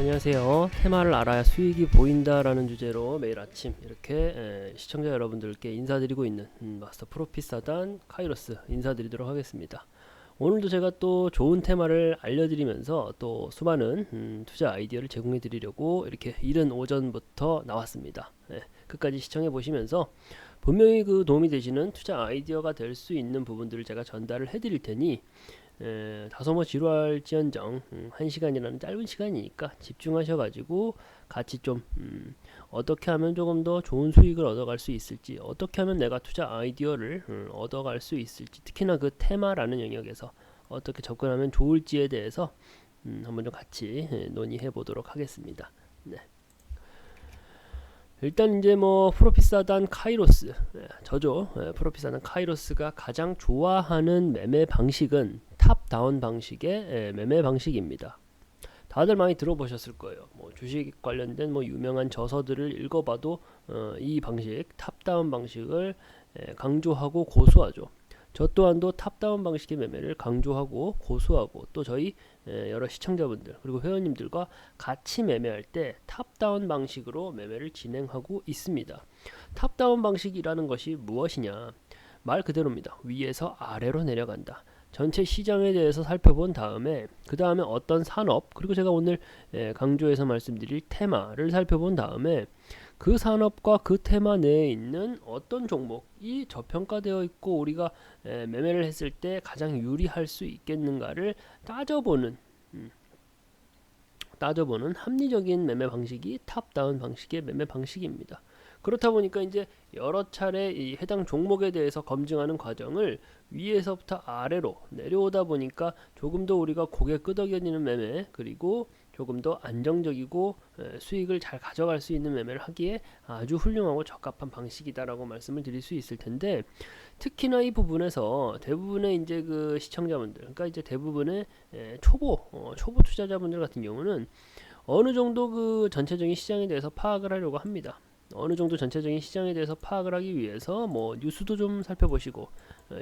안녕하세요. 테마를 알아야 수익이 보인다라는 주제로 매일 아침 이렇게 시청자 여러분들께 인사드리고 있는 마스터 프로핏 사단 카이로스 인사드리도록 하겠습니다. 오늘도 제가 또 좋은 테마를 알려드리면서 또 수많은 투자 아이디어를 제공해 드리려고 이렇게 이른 오전부터 나왔습니다. 끝까지 시청해 보시면서 분명히 그 도움이 되시는 투자 아이디어가 될 수 있는 부분들을 제가 전달을 해 드릴 테니 다소 지루할지언정 1시간이라는 짧은 시간이니까 집중하셔가지고 같이 좀 어떻게 하면 조금 더 좋은 수익을 얻어갈 수 있을지, 어떻게 하면 내가 투자 아이디어를 얻어갈 수 있을지, 특히나 그 테마라는 영역에서 어떻게 접근하면 좋을지에 대해서 한번 좀 같이 논의해 보도록 하겠습니다. 네. 일단 이제 프로핏사단 카이로스, 저죠. 프로핏사단 카이로스가 가장 좋아하는 매매 방식은 탑다운 방식의 매매 방식입니다. 다들 많이 들어보셨을 거예요. 주식 관련된 유명한 저서들을 읽어봐도 이 방식, 탑다운 방식을 강조하고 고수하죠. 저 또한도 탑다운 방식의 매매를 강조하고 고수하고 또 저희 여러 시청자분들 그리고 회원님들과 같이 매매할 때 탑다운 방식으로 매매를 진행하고 있습니다. 탑다운 방식이라는 것이 무엇이냐? 말 그대로입니다. 위에서 아래로 내려간다. 전체 시장에 대해서 살펴본 다음에 그 다음에 어떤 산업 그리고 제가 오늘 강조해서 말씀드릴 테마를 살펴본 다음에 그 산업과 그 테마 내에 있는 어떤 종목이 저평가되어 있고 우리가 매매를 했을 때 가장 유리할 수 있겠는가를 따져보는 합리적인 매매 방식이 탑다운 방식의 매매 방식입니다. 그렇다 보니까 이제 여러 차례 이 해당 종목에 대해서 검증하는 과정을 위에서부터 아래로 내려오다 보니까 조금 더 우리가 고개 끄덕여지는 매매 그리고 조금 더 안정적이고 수익을 잘 가져갈 수 있는 매매를 하기에 아주 훌륭하고 적합한 방식이다라고 말씀을 드릴 수 있을 텐데 특히나 이 부분에서 대부분의 이제 그 시청자분들 그러니까 이제 대부분의 초보 투자자분들 같은 경우는 어느 정도 그 전체적인 시장에 대해서 파악을 하려고 합니다. 어느 정도 전체적인 시장에 대해서 파악을 하기 위해서 뉴스도 좀 살펴보시고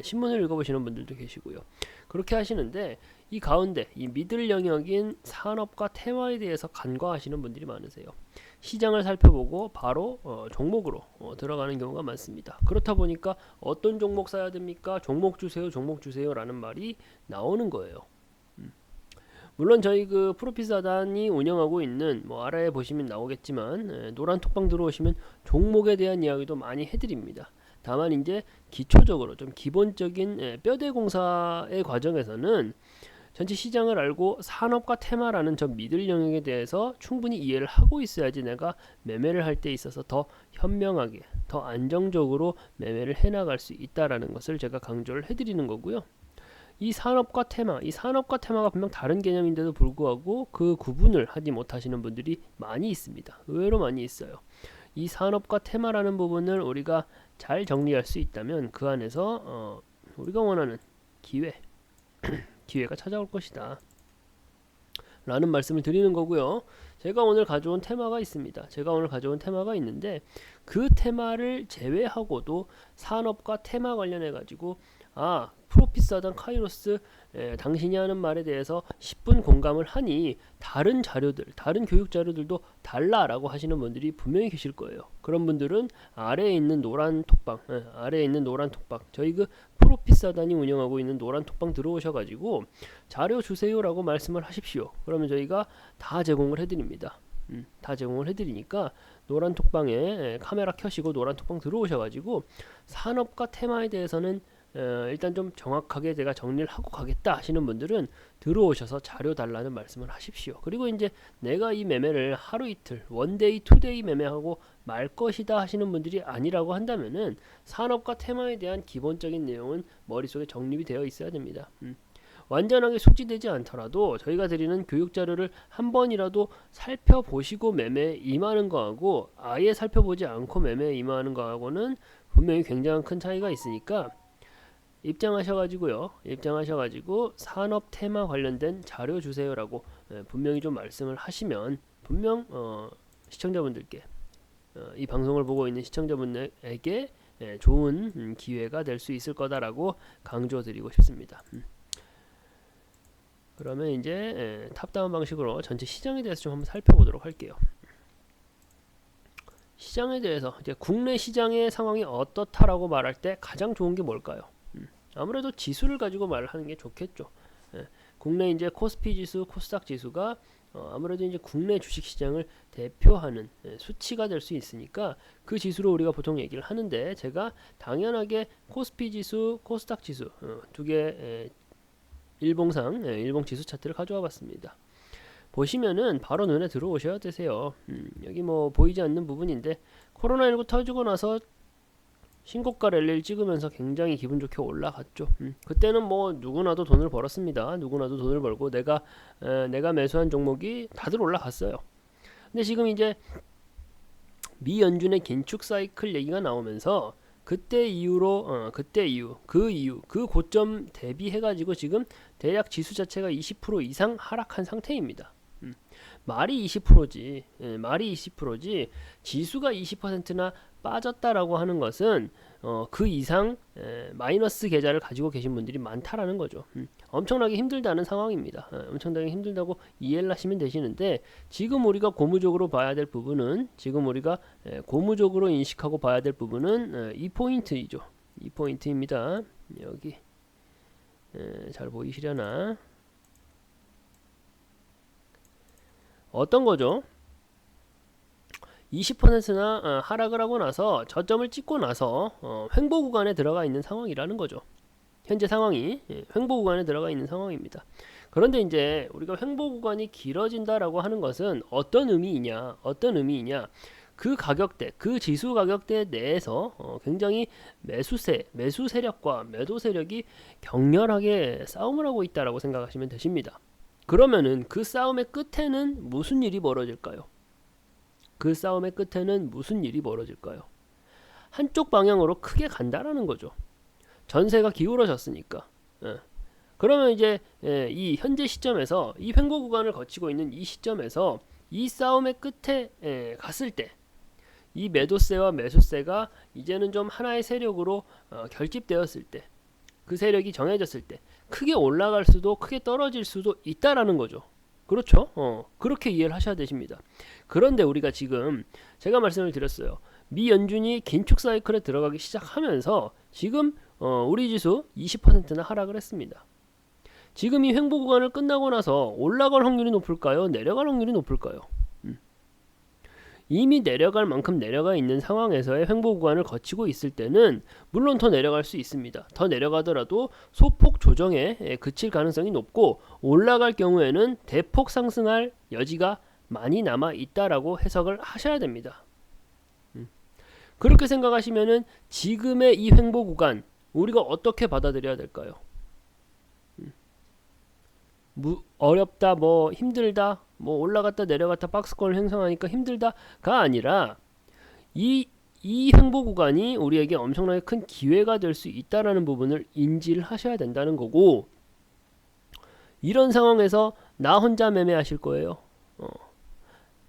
신문을 읽어보시는 분들도 계시고요. 그렇게 하시는데 이 가운데 이 미들 영역인 산업과 테마에 대해서 간과하시는 분들이 많으세요. 시장을 살펴보고 바로 종목으로 들어가는 경우가 많습니다. 그렇다 보니까 어떤 종목 사야 됩니까? 종목 주세요 라는 말이 나오는 거예요. 물론 저희 그 프로핏사단이 운영하고 있는 아래에 보시면 나오겠지만 노란 톡방 들어오시면 종목에 대한 이야기도 많이 해드립니다. 다만 이제 기초적으로 좀 기본적인 뼈대 공사의 과정에서는 전체 시장을 알고 산업과 테마라는 저 미들 영역에 대해서 충분히 이해를 하고 있어야지 내가 매매를 할 때 있어서 더 현명하게 더 안정적으로 매매를 해나갈 수 있다라는 것을 제가 강조를 해드리는 거고요. 이 산업과 테마가 분명 다른 개념인데도 불구하고 그 구분을 하지 못하시는 분들이 많이 있습니다. 의외로 많이 있어요. 이 산업과 테마라는 부분을 우리가 잘 정리할 수 있다면 그 안에서 우리가 원하는 기회가 찾아올 것이다 라는 말씀을 드리는 거고요. 제가 오늘 가져온 테마가 있습니다. 있는데 그 테마를 제외하고도 산업과 테마 관련해 가지고 프로핏사단 카이로스 당신이 하는 말에 대해서 10분 공감을 하니 다른 교육 자료들도 달라라고 하시는 분들이 분명히 계실 거예요. 그런 분들은 아래에 있는 노란 톡방 저희 그 프로핏사단이 운영하고 있는 노란 톡방 들어오셔가지고 자료 주세요라고 말씀을 하십시오. 그러면 저희가 다 제공을 해드립니다. 다 제공을 해드리니까 노란 톡방에 카메라 켜시고 노란 톡방 들어오셔가지고 산업과 테마에 대해서는 일단 좀 정확하게 제가 정리를 하고 가겠다 하시는 분들은 들어오셔서 자료 달라는 말씀을 하십시오. 그리고 이제 내가 이 매매를 하루 이틀 원데이 투데이 매매하고 말 것이다 하시는 분들이 아니라고 한다면은 산업과 테마에 대한 기본적인 내용은 머릿속에 정립이 되어 있어야 됩니다. 완전하게 숙지되지 않더라도 저희가 드리는 교육 자료를 한 번이라도 살펴보시고 매매에 임하는 거하고 아예 살펴보지 않고 매매에 임하는 거하고는 분명히 굉장한 큰 차이가 있으니까 입장하셔가지고 산업 테마 관련된 자료 주세요라고 분명히 좀 말씀을 하시면 분명 시청자분들께 이 방송을 보고 있는 시청자분들에게 좋은 기회가 될 수 있을 거다라고 강조드리고 싶습니다. 그러면 이제 탑다운 방식으로 전체 시장에 대해서 좀 한번 살펴보도록 할게요. 시장에 대해서 이제 국내 시장의 상황이 어떻다라고 말할 때 가장 좋은 게 뭘까요? 아무래도 지수를 가지고 말을 하는 게 좋겠죠. 국내 이제 코스피 지수, 코스닥 지수가 아무래도 이제 국내 주식 시장을 대표하는 수치가 될 수 있으니까 그 지수로 우리가 보통 얘기를 하는데, 제가 당연하게 코스피 지수, 코스닥 지수 두 개 일봉상 일봉 지수 차트를 가져와 봤습니다. 보시면은 바로 눈에 들어오셔야 되세요. 여기 뭐 보이지 않는 부분인데, 코로나19 터지고 나서 신고가 랠리를 찍으면서 굉장히 기분 좋게 올라갔죠. 그때는 뭐 누구나도 돈을 벌었습니다. 누구나도 돈을 벌고 내가 매수한 종목이 다들 올라갔어요. 근데 지금 이제 미 연준의 긴축 사이클 얘기가 나오면서 그때 이후로 그 고점 대비해가지고 지금 대략 지수 자체가 20% 이상 하락한 상태입니다. 말이 20%지, 말이 20%지 지수가 20%나 빠졌다라고 하는 것은 그 이상 마이너스 계좌를 가지고 계신 분들이 많다라는 거죠. 엄청나게 힘들다는 상황입니다. 엄청나게 힘들다고 이해를 하시면 되시는데, 지금 우리가 고무적으로 봐야 될 부분은, 지금 우리가 고무적으로 인식하고 봐야 될 부분은 이 포인트이죠. 이 포인트입니다. 여기 잘 보이시려나? 어떤 거죠? 20%나 하락을 하고 나서 저점을 찍고 나서 횡보 구간에 들어가 있는 상황이라는 거죠. 현재 상황이 횡보 구간에 들어가 있는 상황입니다. 그런데 이제 우리가 횡보 구간이 길어진다라고 하는 것은 어떤 의미이냐? 그 가격대, 그 지수 가격대 내에서 굉장히 매수 세력과 매도 세력이 격렬하게 싸움을 하고 있다라고 생각하시면 되십니다. 그러면은 그 싸움의 끝에는 무슨 일이 벌어질까요? 그 싸움의 끝에는 무슨 일이 벌어질까요? 한쪽 방향으로 크게 간다라는 거죠. 전세가 기울어졌으니까. 그러면 이제 이 현재 시점에서 이 횡보 구간을 거치고 있는 이 시점에서 이 싸움의 끝에 갔을 때, 이 매도세와 매수세가 이제는 좀 하나의 세력으로 결집되었을 때, 그 세력이 정해졌을 때 크게 올라갈 수도 크게 떨어질 수도 있다라는 거죠. 그렇죠? 그렇게 이해를 하셔야 되십니다. 그런데 우리가 지금 제가 말씀을 드렸어요. 미 연준이 긴축 사이클에 들어가기 시작하면서 지금 우리 지수 20%나 하락을 했습니다. 지금 이 횡보 구간을 끝나고 나서 올라갈 확률이 높을까요? 내려갈 확률이 높을까요? 이미 내려갈 만큼 내려가 있는 상황에서의 횡보 구간을 거치고 있을 때는 물론 더 내려갈 수 있습니다. 더 내려가더라도 소폭 조정에 그칠 가능성이 높고, 올라갈 경우에는 대폭 상승할 여지가 많이 남아 있다라고 해석을 하셔야 됩니다. 그렇게 생각하시면은 지금의 이 횡보 구간 우리가 어떻게 받아들여야 될까요? 어렵다, 뭐 힘들다, 뭐 올라갔다 내려갔다 박스권을 형성하니까 힘들다가 아니라 이 횡보 구간이 우리에게 엄청나게 큰 기회가 될 수 있다라는 부분을 인지를 하셔야 된다는 거고, 이런 상황에서 나 혼자 매매하실 거예요.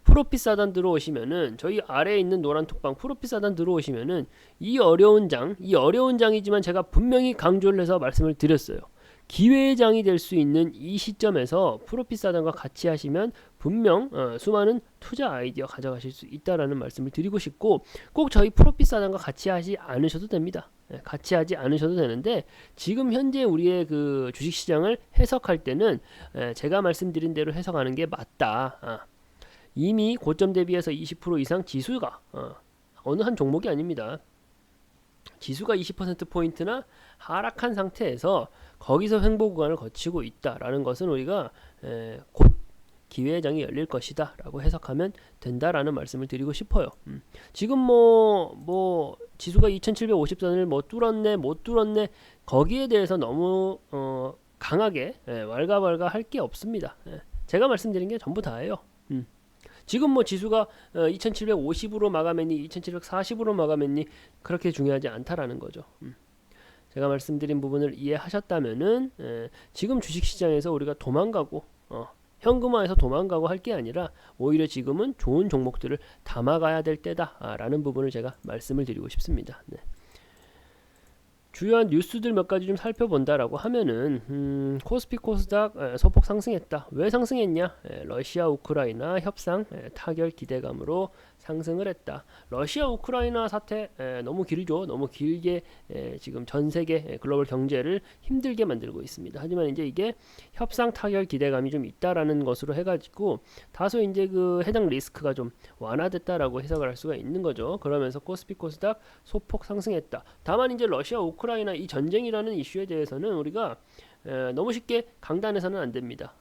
프로핏 사단 들어오시면은, 저희 아래에 있는 노란 톡방 프로핏 사단 들어오시면은 이 어려운 장이지만 제가 분명히 강조를 해서 말씀을 드렸어요. 기회의 장이 될 수 있는 이 시점에서 프로핏 사단과 같이 하시면 분명 수많은 투자 아이디어 가져가실 수 있다라는 말씀을 드리고 싶고, 꼭 저희 프로핏 사단과 같이 하지 않으셔도 됩니다. 같이 하지 않으셔도 되는데, 지금 현재 우리의 그 주식시장을 해석할 때는 제가 말씀드린 대로 해석하는 게 맞다. 이미 고점 대비해서 20% 이상 지수가 어느 한 종목이 아닙니다. 지수가 20%포인트나 하락한 상태에서 거기서 횡보 구간을 거치고 있다라는 것은 우리가 곧 기회의 장이 열릴 것이다 라고 해석하면 된다라는 말씀을 드리고 싶어요. 지금 뭐 지수가 2750선을 뭐 뚫었네 못 뚫었네 거기에 대해서 너무 강하게 왈가왈가 할 게 없습니다. 제가 말씀드린 게 전부 다예요. 지금 뭐 지수가 2750으로 마감했니 2740으로 마감했니 그렇게 중요하지 않다라는 거죠. 제가 말씀드린 부분을 이해하셨다면은 지금 주식시장에서 우리가 도망가고 현금화해서 도망가고 할 게 아니라 오히려 지금은 좋은 종목들을 담아가야 될 때다라는 부분을 제가 말씀을 드리고 싶습니다. 네. 주요한 뉴스들 몇 가지 좀 살펴본다라고 하면은 코스피 코스닥 소폭 상승했다. 왜 상승했냐? 러시아 우크라이나 협상 타결 기대감으로 상승을 했다. 러시아 우크라이나 사태 너무 길죠. 너무 길게 지금 전 세계 글로벌 경제를 힘들게 만들고 있습니다. 하지만 이제 이게 협상 타결 기대감이 좀 있다라는 것으로 해가지고 다소 이제 그 해당 리스크가 좀 완화됐다라고 해석을 할 수가 있는 거죠. 그러면서 코스피 코스닥 소폭 상승했다. 다만 이제 러시아 우크라이나 이 전쟁이라는 이슈에 대해서는 우리가 너무 쉽게 강단해서는 안 됩니다.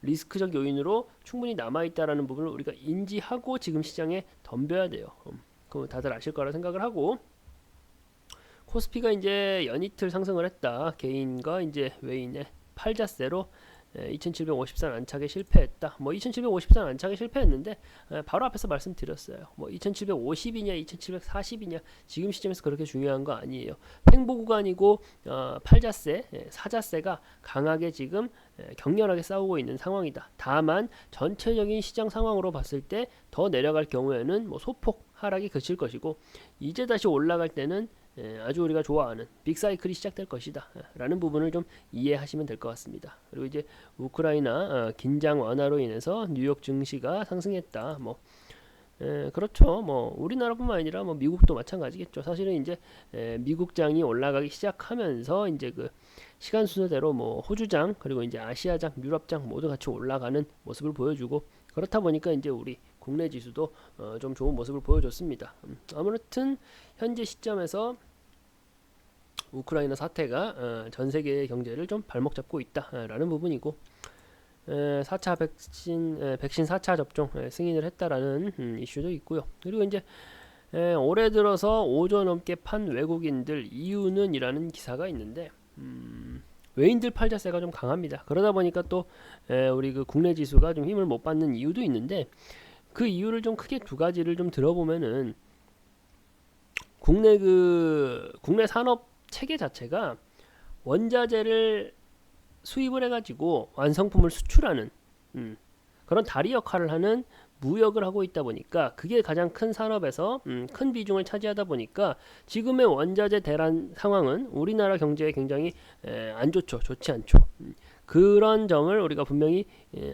리스크적 요인으로 충분히 남아있다라는 부분을 우리가 인지하고 지금 시장에 덤벼야 돼요. 그거 다들 아실 거라 생각을 하고, 코스피가 이제 연이틀 상승을 했다. 개인과 이제 외인의 팔자세로 2754 안착에 실패했다. 뭐 2754 안착에 실패했는데 바로 앞에서 말씀드렸어요. 뭐 2750이냐 2740이냐 지금 시점에서 그렇게 중요한 거 아니에요. 횡보 구간이고 팔자세, 사자세가 강하게 지금 격렬하게 싸우고 있는 상황이다. 다만 전체적인 시장 상황으로 봤을 때 더 내려갈 경우에는 뭐 소폭 하락이 그칠 것이고, 이제 다시 올라갈 때는 아주 우리가 좋아하는 빅사이클이 시작될 것이다 라는 부분을 좀 이해하시면 될 것 같습니다. 그리고 이제 우크라이나 긴장 완화로 인해서 뉴욕 증시가 상승했다. 뭐 그렇죠. 뭐 우리나라뿐만 아니라 뭐 미국도 마찬가지겠죠. 사실은 이제 미국장이 올라가기 시작하면서 이제 그 시간 순서대로 뭐 호주장 그리고 이제 아시아장, 유럽장 모두 같이 올라가는 모습을 보여주고, 그렇다 보니까 이제 우리 국내 지수도 좀 좋은 모습을 보여줬습니다. 아무튼 현재 시점에서 우크라이나 사태가 전 세계의 경제를 좀 발목 잡고 있다라는 부분이고, 4차 백신 4차 접종 승인을 했다라는 이슈도 있고요. 그리고 이제 올해 들어서 5조 넘게 판 외국인들 이유는 이라는 기사가 있는데, 외인들 팔자세가 좀 강합니다. 그러다 보니까 또 우리 그 국내 지수가 좀 힘을 못 받는 이유도 있는데, 그 이유를 좀 크게 두 가지를 좀 들어보면은, 국내 산업 체계 자체가 원자재를 수입을 해가지고 완성품을 수출하는 그런 다리 역할을 하는 무역을 하고 있다 보니까, 그게 가장 큰 산업에서 큰 비중을 차지하다 보니까 지금의 원자재 대란 상황은 우리나라 경제에 굉장히 안 좋죠. 좋지 않죠. 그런 점을 우리가 분명히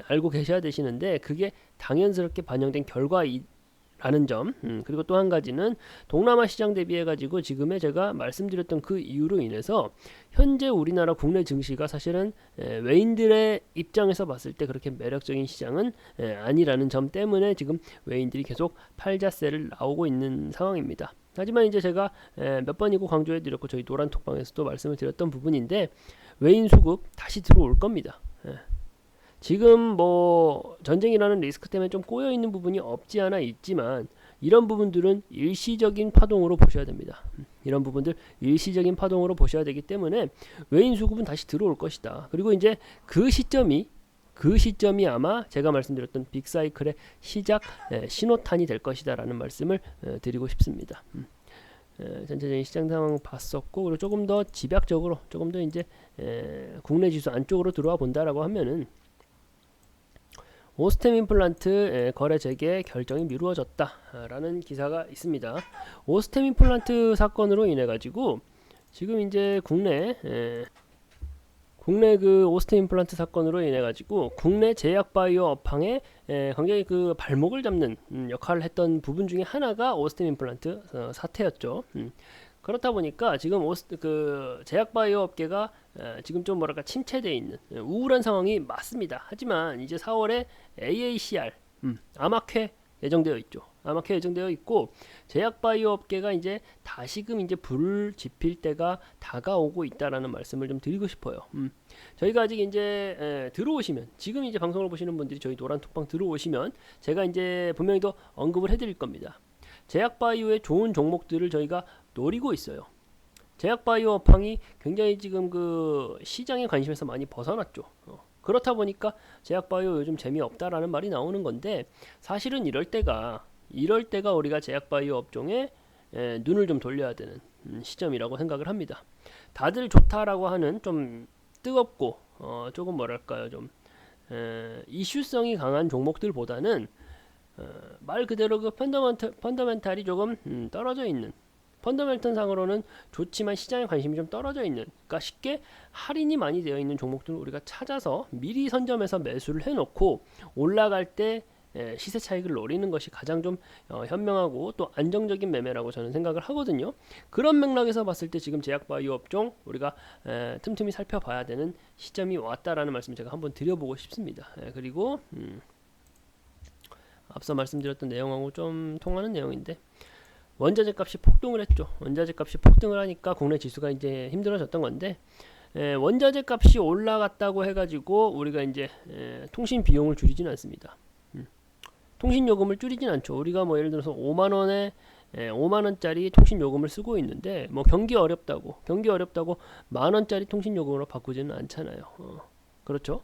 알고 계셔야 되시는데, 그게 당연스럽게 반영된 결과라는 점. 그리고 또 한 가지는 동남아 시장 대비해 가지고 지금의 제가 말씀드렸던 그 이유로 인해서 현재 우리나라 국내 증시가 사실은 외인들의 입장에서 봤을 때 그렇게 매력적인 시장은 아니라는 점 때문에 지금 외인들이 계속 팔자세를 나오고 있는 상황입니다. 하지만 이제 제가 몇 번이고 강조해 드렸고 저희 노란톡방에서도 말씀을 드렸던 부분인데, 외인 수급 다시 들어올 겁니다. 지금 뭐 전쟁이라는 리스크 때문에 좀 꼬여 있는 부분이 없지 않아 있지만, 이런 부분들은 일시적인 파동으로 보셔야 됩니다. 이런 부분들 일시적인 파동으로 보셔야 되기 때문에 외인 수급은 다시 들어올 것이다. 그리고 이제 그 시점이 아마 제가 말씀드렸던 빅사이클의 시작 신호탄이 될 것이다라는 말씀을 드리고 싶습니다. 전체적인 시장 상황 봤었고, 그리고 조금 더 집약적으로 조금 더 이제 국내 지수 안쪽으로 들어와 본다라고 하면은, 오스템 임플란트 거래 재개 결정이 미루어졌다라는 기사가 있습니다. 오스템 임플란트 사건으로 인해 가지고 지금 이제 국내 그 오스템 임플란트 사건으로 인해 가지고 국내 제약 바이오 업황에 굉장히 그 발목을 잡는 역할을 했던 부분 중에 하나가 오스템 임플란트 사태였죠. 그렇다 보니까 지금 그 제약 바이오 업계가 지금 좀 뭐랄까 침체되어 있는 우울한 상황이 맞습니다. 하지만 이제 4월에 AACR 암학회 예정되어 있죠. 암학회 예정되어 있고, 제약 바이오 업계가 이제 다시금 이제 불을 지필 때가 다가오고 있다라는 말씀을 좀 드리고 싶어요. 저희가 아직 이제 들어오시면, 지금 이제 방송을 보시는 분들이 저희 노란톡방 들어오시면 제가 이제 분명히 더 언급을 해드릴 겁니다. 제약 바이오의 좋은 종목들을 저희가 노리고 있어요. 제약 바이오 업황이 굉장히 지금 그 시장의 관심에서 많이 벗어났죠. 그렇다 보니까 제약 바이오 요즘 재미없다라는 말이 나오는 건데, 사실은 이럴 때가 우리가 제약 바이오 업종에 눈을 좀 돌려야 되는 시점이라고 생각을 합니다. 다들 좋다라고 하는 좀 뜨겁고 조금 뭐랄까요, 좀 이슈성이 강한 종목들보다는 말 그대로 그 펀더멘탈이 조금 떨어져 있는 펀더멘털 상으로는 좋지만 시장에 관심이 좀 떨어져 있는, 그러니까 쉽게 할인이 많이 되어 있는 종목들을 우리가 찾아서 미리 선점해서 매수를 해놓고 올라갈 때 시세 차익을 노리는 것이 가장 좀 현명하고 또 안정적인 매매라고 저는 생각을 하거든요. 그런 맥락에서 봤을 때 지금 제약바이오 업종 우리가 틈틈이 살펴봐야 되는 시점이 왔다라는 말씀 제가 한번 드려보고 싶습니다. 그리고 앞서 말씀드렸던 내용하고 좀 통하는 내용인데, 원자재 값이 폭등을 했죠. 원자재 값이 폭등을 하니까 국내 지수가 이제 힘들어졌던 건데, 원자재 값이 올라갔다고 해가지고 우리가 이제 통신 비용을 줄이진 않습니다. 통신 요금을 줄이진 않죠. 우리가 뭐 예를 들어서 5만원에 5만원짜리 통신 요금을 쓰고 있는데, 뭐 경기 어렵다고 만원짜리 통신 요금으로 바꾸지는 않잖아요. 그렇죠.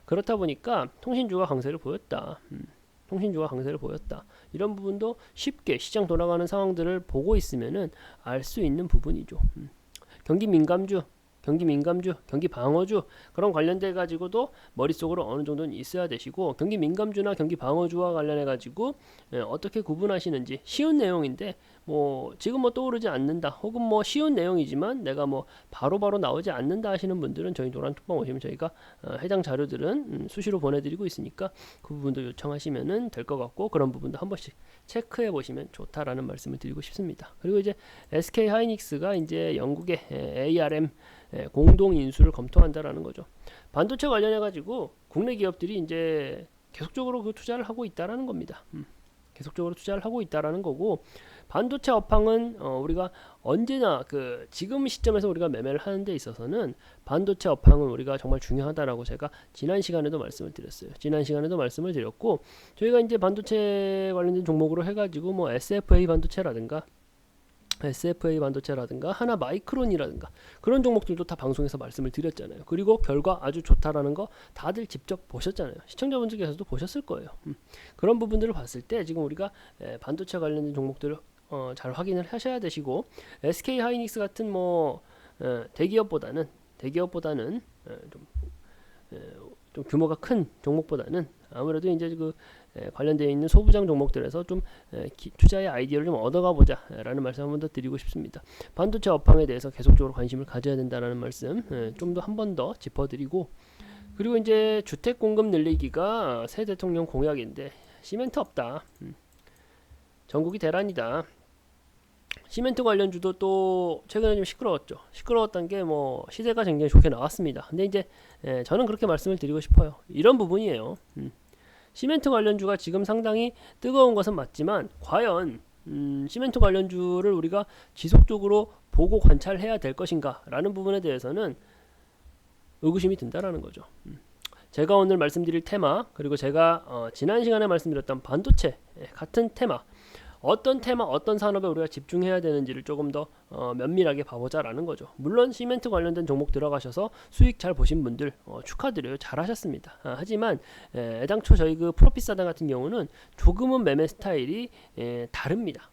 그렇다 보니까 통신주가 강세를 보였다. 통신주가 강세를 보였다. 이런 부분도 쉽게 시장 돌아가는 상황들을 보고 있으면은 알 수 있는 부분이죠. 경기 민감주, 경기 방어주 그런 관련돼 가지고도 머릿속으로 어느 정도는 있어야 되시고, 경기 민감주나 경기 방어주와 관련해 가지고 어떻게 구분하시는지 쉬운 내용인데, 뭐 지금 뭐 떠오르지 않는다, 혹은 뭐 쉬운 내용이지만 내가 뭐 바로바로 나오지 않는다 하시는 분들은 저희 노란톡방 오시면 저희가 해당 자료들은 수시로 보내드리고 있으니까 그 부분도 요청하시면은 될 것 같고, 그런 부분도 한 번씩 체크해 보시면 좋다라는 말씀을 드리고 싶습니다. 그리고 이제 SK 하이닉스가 이제 영국의 ARM 공동 인수를 검토한다라는 거죠. 반도체 관련해 가지고 국내 기업들이 이제 계속적으로 그 투자를 하고 있다라는 겁니다. 계속적으로 투자를 하고 있다라는 거고, 반도체 업황은 우리가 언제나 그 지금 시점에서 우리가 매매를 하는 데 있어서는 반도체 업황은 우리가 정말 중요하다라고 제가 지난 시간에도 말씀을 드렸고, 저희가 이제 반도체 관련된 종목으로 해가지고 뭐 SFA 반도체라든가 하나 마이크론이라든가 그런 종목들도 다 방송에서 말씀을 드렸잖아요. 그리고 결과 아주 좋다라는 거 다들 직접 보셨잖아요. 시청자분들께서도 보셨을 거예요. 그런 부분들을 봤을 때 지금 우리가 반도체 관련된 종목들을 잘 확인을 하셔야 되시고, SK 하이닉스 같은 뭐 대기업보다는 좀 규모가 큰 종목보다는 아무래도 이제 그 관련되어 있는 소부장 종목들에서 좀 투자의 아이디어를 좀 얻어가 보자 라는 말씀 한 번 더 드리고 싶습니다. 반도체 업황에 대해서 계속적으로 관심을 가져야 된다는 말씀 좀 더 한 번 더 짚어드리고, 그리고 이제 주택 공급 늘리기가 새 대통령 공약인데 시멘트 없다, 전국이 대란이다. 시멘트 관련주도 또 최근에 좀 시끄러웠던 게 뭐 시세가 굉장히 좋게 나왔습니다. 근데 이제 저는 그렇게 말씀을 드리고 싶어요. 이런 부분이에요. 시멘트 관련주가 지금 상당히 뜨거운 것은 맞지만 과연 시멘트 관련주를 우리가 지속적으로 보고 관찰해야 될 것인가 라는 부분에 대해서는 의구심이 든다라는 거죠. 제가 오늘 말씀드릴 테마, 그리고 제가 지난 시간에 말씀드렸던 반도체 같은 테마, 어떤 산업에 우리가 집중해야 되는지를 조금 더 면밀하게 봐보자라는 거죠. 물론 시멘트 관련된 종목 들어가셔서 수익 잘 보신 분들 축하드려요. 잘하셨습니다. 하지만 애당초 저희 그 프로핏사단 같은 경우는 조금은 매매 스타일이 다릅니다.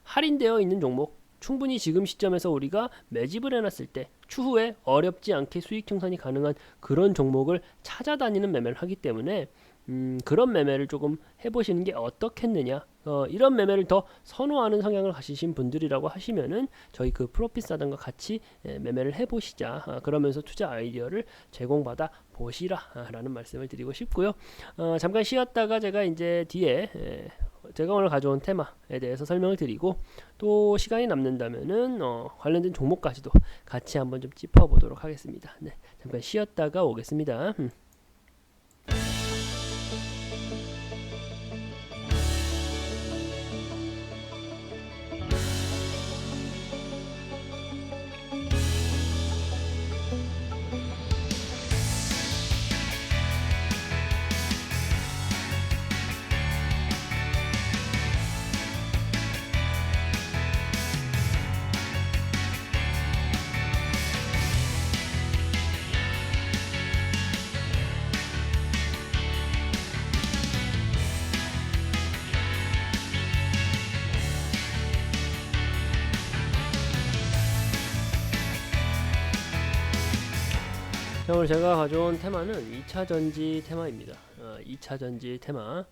할인되어 있는 종목, 충분히 지금 시점에서 우리가 매집을 해놨을 때 추후에 어렵지 않게 수익 형성이 가능한 그런 종목을 찾아다니는 매매를 하기 때문에 그런 매매를 조금 해보시는 게 어떻겠느냐, 이런 매매를 더 선호하는 성향을 가지신 분들이라고 하시면은 저희 그 프로핏사단과 같이 매매를 해보시자, 그러면서 투자 아이디어를 제공받아 보시라 라는 말씀을 드리고 싶고요. 잠깐 쉬었다가 제가 이제 뒤에 제가 오늘 가져온 테마에 대해서 설명을 드리고, 또 시간이 남는다면은 관련된 종목까지도 같이 한번 좀 짚어보도록 하겠습니다. 네, 잠깐 쉬었다가 오겠습니다. 오늘 제가 가져온 테마는 2차전지 테마입니다. 2차전지 테마.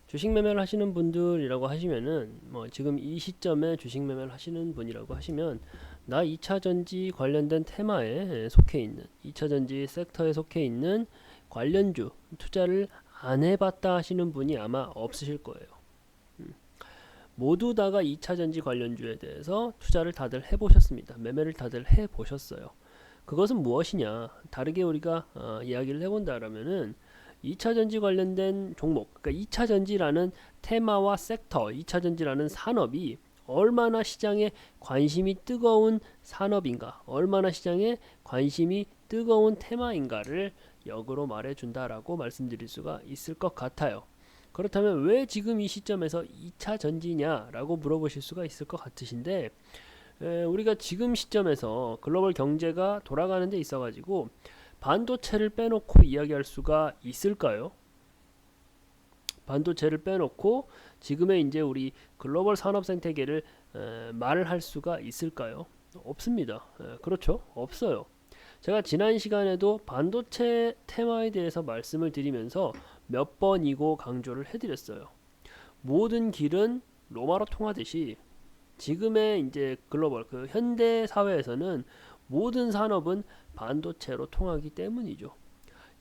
주식 매매를 하시는 분들이라고 하시면은 뭐 지금 이 시점에 주식 매매를 하시는 분이라고 하시면 나 2차전지 관련된 테마에 속해 있는 2차전지 섹터에 속해 있는 관련주 투자를 안 해봤다 하시는 분이 아마 없으실 거예요. 모두 다가 2차전지 관련주에 대해서 투자를 다들 해보셨습니다. 매매를 다들 해보셨어요. 그것은 무엇이냐? 다르게 우리가 이야기를 해본다라면은 2차전지 관련된 종목, 그러니까 2차전지라는 테마와 섹터, 2차전지라는 산업이 얼마나 시장에 관심이 뜨거운 산업인가, 얼마나 시장에 관심이 뜨거운 테마인가를 역으로 말해준다라고 말씀드릴 수가 있을 것 같아요. 그렇다면 왜 지금 이 시점에서 2차전지냐라고 물어보실 수가 있을 것 같으신데, 우리가 지금 시점에서 글로벌 경제가 돌아가는 데 있어 가지고 반도체를 빼놓고 이야기할 수가 있을까요? 반도체를 빼놓고 지금의 이제 우리 글로벌 산업 생태계를 말을 할 수가 있을까요? 없습니다. 그렇죠? 없어요. 제가 지난 시간에도 반도체 테마에 대해서 말씀을 드리면서 몇 번이고 강조를 해드렸어요. 모든 길은 로마로 통하듯이 지금의 이제 글로벌 그 현대 사회에서는 모든 산업은 반도체로 통하기 때문이죠.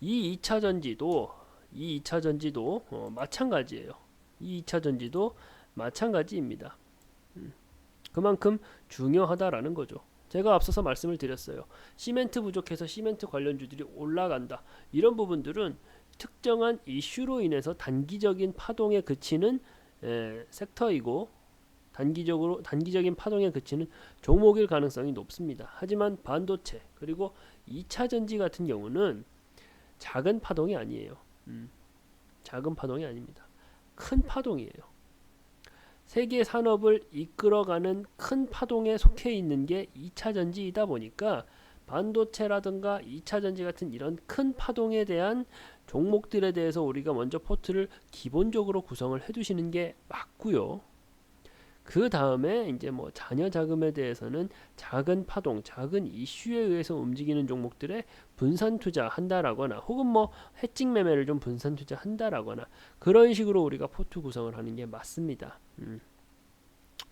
이 2차 전지도 마찬가지예요. 이 2차 전지도 마찬가지입니다. 그만큼 중요하다라는 거죠. 제가 앞서서 말씀을 드렸어요. 시멘트 부족해서 시멘트 관련주들이 올라간다. 이런 부분들은 특정한 이슈로 인해서 단기적인 파동에 그치는 섹터이고 단기적인 파동에 그치는 종목일 가능성이 높습니다. 하지만 반도체 그리고 2차 전지 같은 경우는 작은 파동이 아니에요. 작은 파동이 아닙니다. 큰 파동이에요. 세계 산업을 이끌어가는 큰 파동에 속해 있는 게 2차 전지이다 보니까 반도체라든가 2차 전지 같은 이런 큰 파동에 대한 종목들에 대해서 우리가 먼저 포트를 기본적으로 구성을 해두시는 게 맞고요. 그 다음에 이제 뭐 잔여 자금에 대해서는 작은 파동, 작은 이슈에 의해서 움직이는 종목들에 분산 투자한다라거나 혹은 뭐 해칭 매매를 좀 분산 투자한다라거나 그런 식으로 우리가 포트 구성을 하는 게 맞습니다.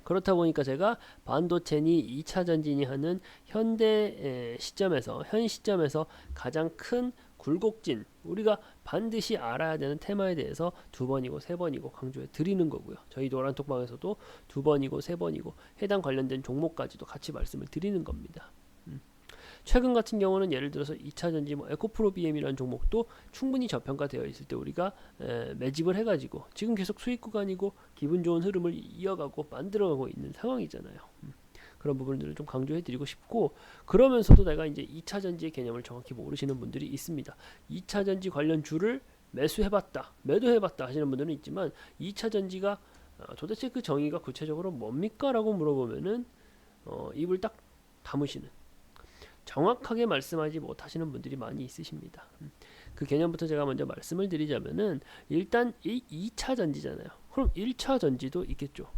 그렇다 보니까 제가 반도체니 2차 전지니 하는 현 시점에서 가장 큰 굴곡진 우리가 반드시 알아야 되는 테마에 대해서 두 번이고 세 번이고 강조해 드리는 거고요. 저희 노란톡방에서도 두 번이고 세 번이고 해당 관련된 종목까지도 같이 말씀을 드리는 겁니다. 최근 같은 경우는 예를 들어서 2차 전지 뭐 에코프로 BM이라는 종목도 충분히 저평가되어 있을 때 우리가 매집을 해가지고 지금 계속 수익 구간이고 기분 좋은 흐름을 이어가고 만들어가고 있는 상황이잖아요. 그런 부분들을 좀 강조해드리고 싶고 그러면서도 내가 이제 2차 전지의 개념을 정확히 모르시는 분들이 있습니다. 2차 전지 관련 주를 매수해봤다, 매도해봤다 하시는 분들은 있지만 2차 전지가 도대체 그 정의가 구체적으로 뭡니까? 라고 물어보면은 입을 딱 다무시는 정확하게 말씀하지 못하시는 분들이 많이 있으십니다. 그 개념부터 제가 먼저 말씀을 드리자면은 일단 이 2차 전지잖아요. 그럼 1차 전지도 있겠죠.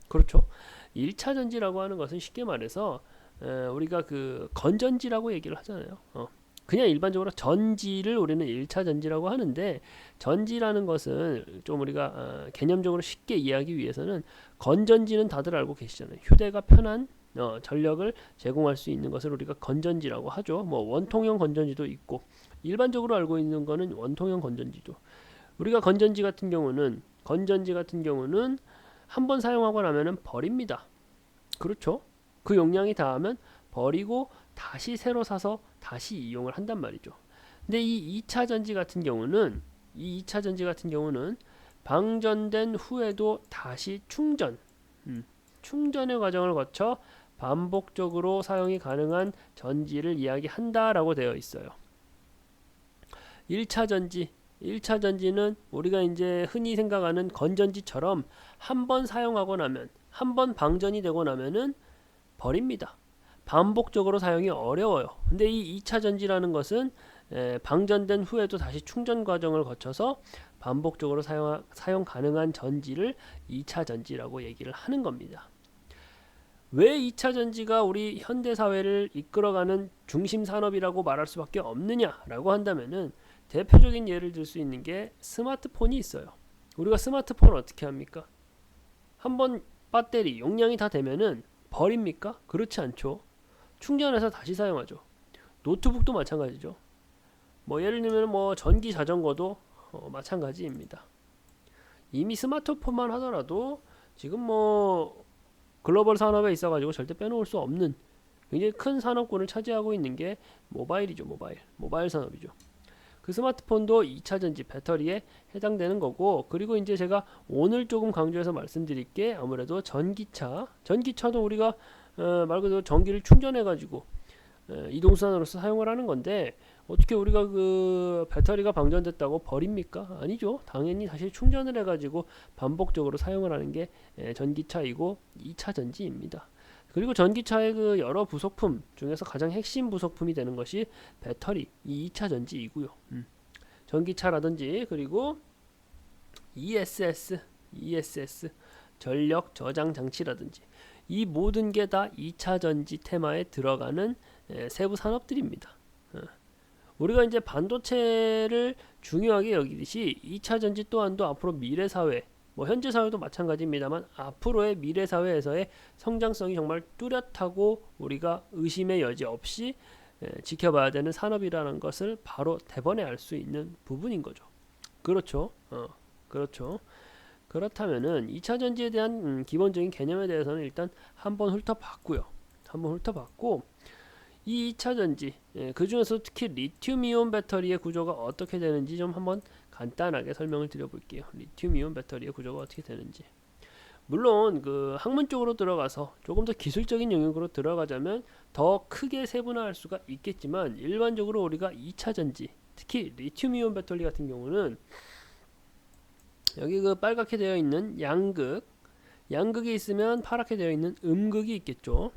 그렇죠? 1차 전지라고 하는 것은 쉽게 말해서 우리가 그 건전지라고 얘기를 하잖아요. 그냥 일반적으로 전지를 우리는 1차 전지라고 하는데 전지라는 것은 좀 우리가 개념적으로 쉽게 이해하기 위해서는 건전지는 다들 알고 계시잖아요. 휴대가 편한 전력을 제공할 수 있는 것을 우리가 건전지라고 하죠. 뭐 원통형 건전지도 있고 일반적으로 알고 있는 거는 원통형 건전지죠. 우리가 건전지 같은 경우는 한번 사용하고 나면은 버립니다. 그렇죠? 그 용량이 다하면 버리고 다시 새로 사서 다시 이용을 한단 말이죠. 근데 이 2차 전지 같은 경우는 방전된 후에도 다시 충전의 과정을 거쳐 반복적으로 사용이 가능한 전지를 이야기한다라고 되어 있어요. 1차 전지는 우리가 이제 흔히 생각하는 건전지처럼 한번 사용하고 나면 한번 방전이 되고 나면은 버립니다. 반복적으로 사용이 어려워요. 근데 이 2차 전지라는 것은 방전된 후에도 다시 충전 과정을 거쳐서 반복적으로 사용 가능한 전지를 2차 전지라고 얘기를 하는 겁니다. 왜 2차 전지가 우리 현대 사회를 이끌어가는 중심 산업이라고 말할 수밖에 없느냐라고 한다면은 대표적인 예를 들 수 있는 게 스마트폰이 있어요. 우리가 스마트폰을 어떻게 합니까? 한번 배터리 용량이 다 되면은 버립니까? 그렇지 않죠. 충전해서 다시 사용하죠. 노트북도 마찬가지죠. 뭐 예를 들면 뭐 전기 자전거도 마찬가지입니다. 이미 스마트폰만 하더라도 지금 뭐 글로벌 산업에 있어가지고 절대 빼놓을 수 없는 굉장히 큰 산업군을 차지하고 있는 게 모바일이죠. 모바일 산업이죠. 그 스마트폰도 2차전지 배터리에 해당되는 거고, 그리고 이제 제가 오늘 조금 강조해서 말씀드릴 게 아무래도 전기차도 우리가 말 그대로 전기를 충전해 가지고 이동수단으로서 사용을 하는 건데, 어떻게 우리가 그 배터리가 방전됐다고 버립니까? 아니죠. 당연히 다시 충전을 해가지고 반복적으로 사용을 하는 게 전기차이고 2차전지입니다. 그리고 전기차의 그 여러 부속품 중에서 가장 핵심 부속품이 되는 것이 배터리, 이 2차전지이고요. 전기차라든지 그리고 ESS 전력 저장 장치라든지 이 모든 게 다 2차전지 테마에 들어가는 세부 산업들입니다. 우리가 이제 반도체를 중요하게 여기듯이 2차전지 또한도 앞으로 미래 사회, 뭐 현재 사회도 마찬가지입니다만 앞으로의 미래 사회에서의 성장성이 정말 뚜렷하고 우리가 의심의 여지 없이 지켜봐야 되는 산업이라는 것을 바로 대번에 알 수 있는 부분인 거죠. 그렇죠. 그렇죠. 그렇다면은 2차전지에 대한 기본적인 개념에 대해서는 일단 한번 훑어봤고요. 이 2차전지, 그 중에서 특히 리튬이온 배터리의 구조가 어떻게 되는지 좀 한번 간단하게 설명을 드려볼게요. 리튬이온 배터리의 구조가 어떻게 되는지. 물론 그 학문 쪽으로 들어가서 조금 더 기술적인 영역으로 들어가자면 더 크게 세분화할 수가 있겠지만, 일반적으로 우리가 2차전지, 특히 리튬이온 배터리 같은 경우는 여기 그 빨갛게 되어 있는 양극이 있으면 파랗게 되어 있는 음극이 있겠죠.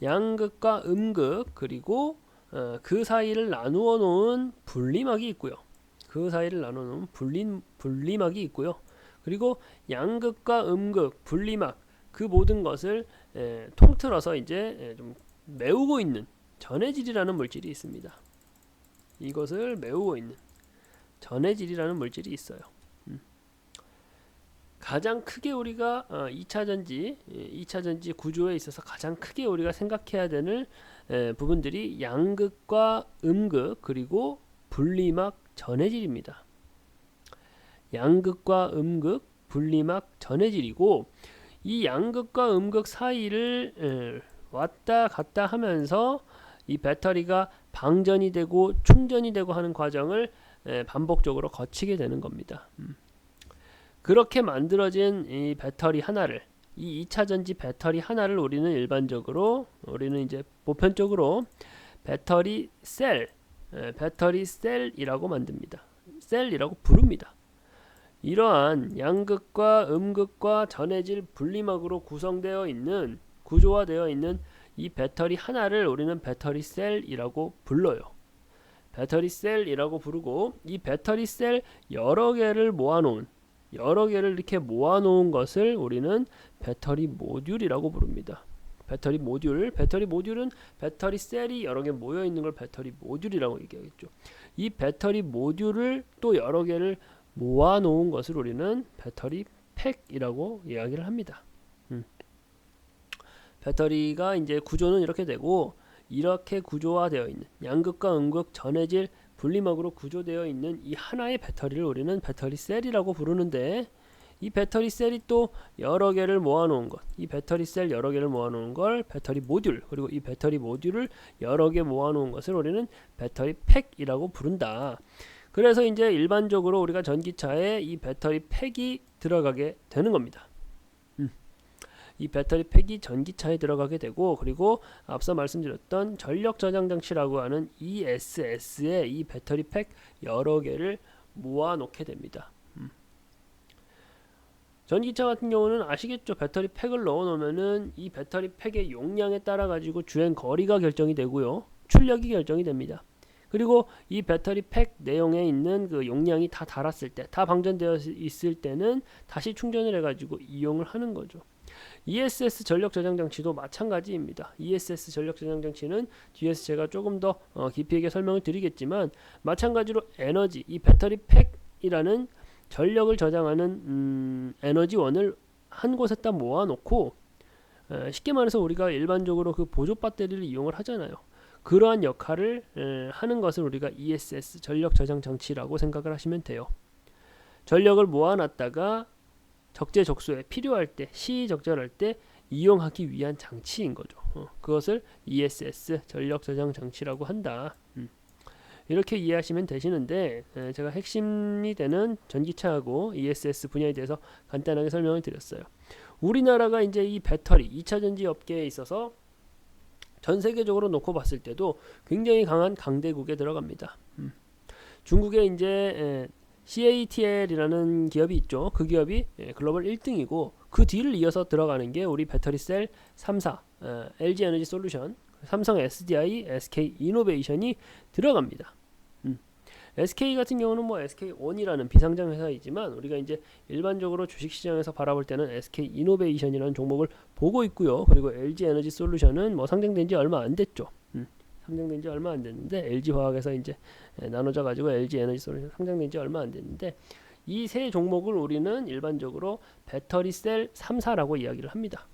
양극과 음극, 그리고 그 사이를 나누어 놓은 분리막이 있고요. 분리막이 있고요. 그리고 양극과 음극, 분리막, 그 모든 것을 통틀어서 이제 좀 메우고 있는 전해질이라는 물질이 있습니다. 이것을 메우고 있는 전해질이라는 물질이 있어요. 가장 크게 우리가 2차전지 구조에 있어서 가장 크게 우리가 생각해야 되는 부분들이 양극과 음극, 그리고 분리막, 전해질입니다. 양극과 음극, 분리막, 전해질이고, 이 양극과 음극 사이를 왔다 갔다 하면서 이 배터리가 방전이 되고 충전이 되고 하는 과정을 반복적으로 거치게 되는 겁니다. 그렇게 만들어진 이 배터리 하나를, 이 2차전지 배터리 하나를 우리는 이제 보편적으로 배터리 셀이라고 만듭니다. 셀이라고 부릅니다. 이러한 양극과 음극과 전해질 분리막으로 구조화되어 있는 이 배터리 하나를 우리는 배터리 셀이라고 불러요. 배터리 셀이라고 부르고, 이 배터리 셀 여러 개를 이렇게 모아놓은 것을 우리는 배터리 모듈이라고 부릅니다. 배터리 모듈은 배터리 셀이 여러 개 모여 있는 걸 배터리 모듈이라고 얘기하겠죠. 이 배터리 모듈을 또 여러 개를 모아놓은 것을 우리는 배터리 팩이라고 이야기를 합니다. 배터리가 이제 구조는 이렇게 되고, 이렇게 구조화되어 있는 양극과 음극, 전해질, 분리막으로 구조되어 있는 이 하나의 배터리를 우리는 배터리 셀이라고 부르는데, 이 배터리 셀이 또 여러 개를 모아놓은 것, 이 배터리 셀 여러 개를 모아놓은 걸 배터리 모듈, 그리고 이 배터리 모듈을 여러 개 모아놓은 것을 우리는 배터리 팩이라고 부른다. 그래서 이제 일반적으로 우리가 전기차에 이 배터리 팩이 들어가게 되는 겁니다. 이 배터리 팩이 전기차에 들어가게 되고, 그리고 앞서 말씀드렸던 전력 저장 장치라고 하는 ESS에 이 배터리 팩 여러 개를 모아 놓게 됩니다. 전기차 같은 경우는 아시겠죠? 배터리 팩을 넣어 놓으면은 이 배터리 팩의 용량에 따라 가지고 주행 거리가 결정이 되고요, 출력이 결정이 됩니다. 그리고 이 배터리 팩 내용에 있는 그 용량이 다 닳았을 때, 다 방전되어 있을 때는 다시 충전을 해가지고 이용을 하는 거죠. ESS 전력 저장 장치도 마찬가지입니다. ESS 전력 저장 장치는 뒤에서 제가 조금 더 깊이 있게 설명을 드리겠지만, 마찬가지로 에너지, 이 배터리 팩이라는 전력을 저장하는 에너지원을 한 곳에다 모아놓고 쉽게 말해서 우리가 일반적으로 그 보조 배터리를 이용을 하잖아요. 그러한 역할을 하는 것을 우리가 ESS 전력 저장 장치라고 생각을 하시면 돼요. 전력을 모아놨다가 적재적소에 필요할 때 시의적절할 때 이용하기 위한 장치인 거죠. 그것을 ESS 전력 저장 장치라고 한다. 이렇게 이해하시면 되시는데 제가 핵심이 되는 전기차하고 ESS 분야에 대해서 간단하게 설명을 드렸어요. 우리나라가 이제 이 배터리 2차 전지 업계에 있어서 전 세계적으로 놓고 봤을 때도 굉장히 강한 강대국에 들어갑니다. 중국에 이제 CATL이라는 기업이 있죠. 그 기업이 글로벌 1등이고 그 뒤를 이어서 들어가는 게 우리 배터리셀 3사 LG 에너지 솔루션, 삼성 SDI, SK 이노베이션이 들어갑니다. SK 같은 경우는 뭐 SK온이라는 비상장 회사이지만 우리가 이제 일반적으로 주식시장에서 바라볼 때는 SK 이노베이션이라는 종목을 보고 있고요. 그리고 LG 에너지 솔루션은 뭐 상장된 지 얼마 안 됐죠. 상장된 지 얼마 안 됐는데 LG 화학에서 이제 나눠져 가지고 LG 에너지 솔루션 상장된 지 얼마 안 됐는데 이 세 종목을 우리는 일반적으로 배터리셀 3사라고 이야기를 합니다.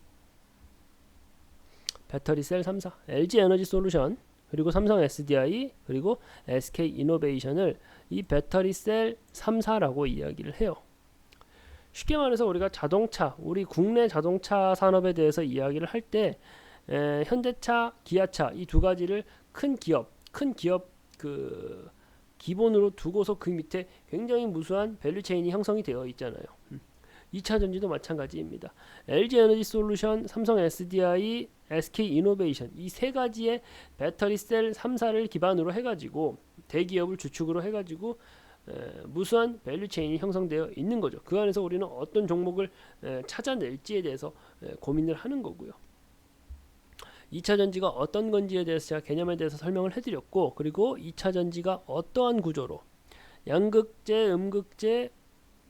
배터리셀 3사, LG 에너지 솔루션, 그리고 삼성 SDI, 그리고 SK 이노베이션을 이 배터리셀 3사라고 이야기를 해요. 쉽게 말해서 우리가 자동차, 우리 국내 자동차 산업에 대해서 이야기를 할 때 현대차, 기아차 이 두 가지를 큰 기업 그 기본으로 두고서 그 밑에 굉장히 무수한 밸류체인이 형성이 되어 있잖아요. 2차 전지도 마찬가지입니다. LG 에너지 솔루션, 삼성 SDI, SK 이노베이션 이 세 가지의 배터리셀 3사를 기반으로 해가지고 대기업을 주축으로 해가지고 무수한 밸류체인이 형성되어 있는 거죠. 그 안에서 우리는 어떤 종목을 찾아낼지에 대해서 고민을 하는 거고요. 2차 전지가 어떤 건지에 대해서 제가 개념에 대해서 설명을 해드렸고, 그리고 2차 전지가 어떠한 구조로 양극재, 음극재,